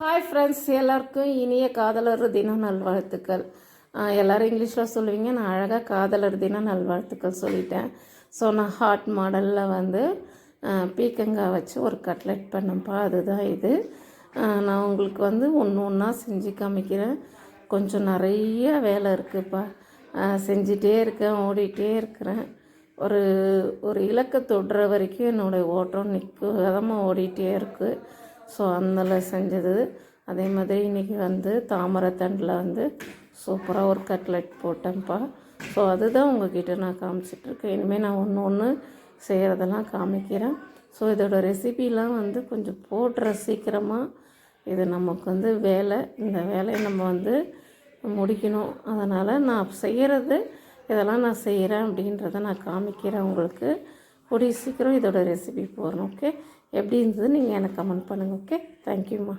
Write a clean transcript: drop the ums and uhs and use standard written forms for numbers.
Hi friends, எல்லாருக்கும் இனிய காதலர் தின நல்வாழ்த்துக்கள். எல்லோரும் இங்கிலீஷில் சொல்லுவீங்க, நான் அழகாக காதலர் தின நல்வாழ்த்துக்கள் சொல்லிட்டேன். ஸோ நான் ஹார்ட் மாடலில் வந்து பீக்கங்காய் வச்சு ஒரு கட்லெட் பண்ணேன்ப்பா. அதுதான் இது. நான் உங்களுக்கு வந்து ஒன்று ஒன்றா செஞ்சு காமிக்கிறேன். கொஞ்சம் நிறைய வேலை இருக்குதுப்பா. செஞ்சிட்டே இருக்கேன், ஓடிட்டே இருக்கிறேன். ஒரு ஒரு இலக்கை தொடுற வரைக்கும் என்னுடைய ஓட்டம் விதமாக ஓடிட்டே இருக்குது. ஸோ அதில் செஞ்சது. அதே மாதிரி இன்றைக்கி வந்து தாமரைத்தண்டில் வந்து சூப்பராக ஒரு கட்லெட் போட்டேன்ப்பா. ஸோ அதுதான் உங்கள்கிட்ட நான் காமிச்சிட்ருக்கேன். இனிமேல் நான் ஒன்று செய்கிறதெல்லாம் காமிக்கிறேன். ஸோ இதோட ரெசிபிலாம் வந்து கொஞ்சம் போடுற சீக்கிரமாக. இது நமக்கு வந்து வேலை. இந்த வேலையை நம்ம வந்து முடிக்கணும். அதனால் நான் செய்கிறது இதெல்லாம் நான் செய்கிறேன் அப்படின்றத நான் காமிக்கிறேன் உங்களுக்கு. கூடிய சீக்கிரம் இதோட ரெசிபி போடுறேன். ஓகே, எப்படி இருந்தது நீங்கள் எனக்கு கமெண்ட் பண்ணுங்கள். ஓகே, தேங்க்யூம்மா.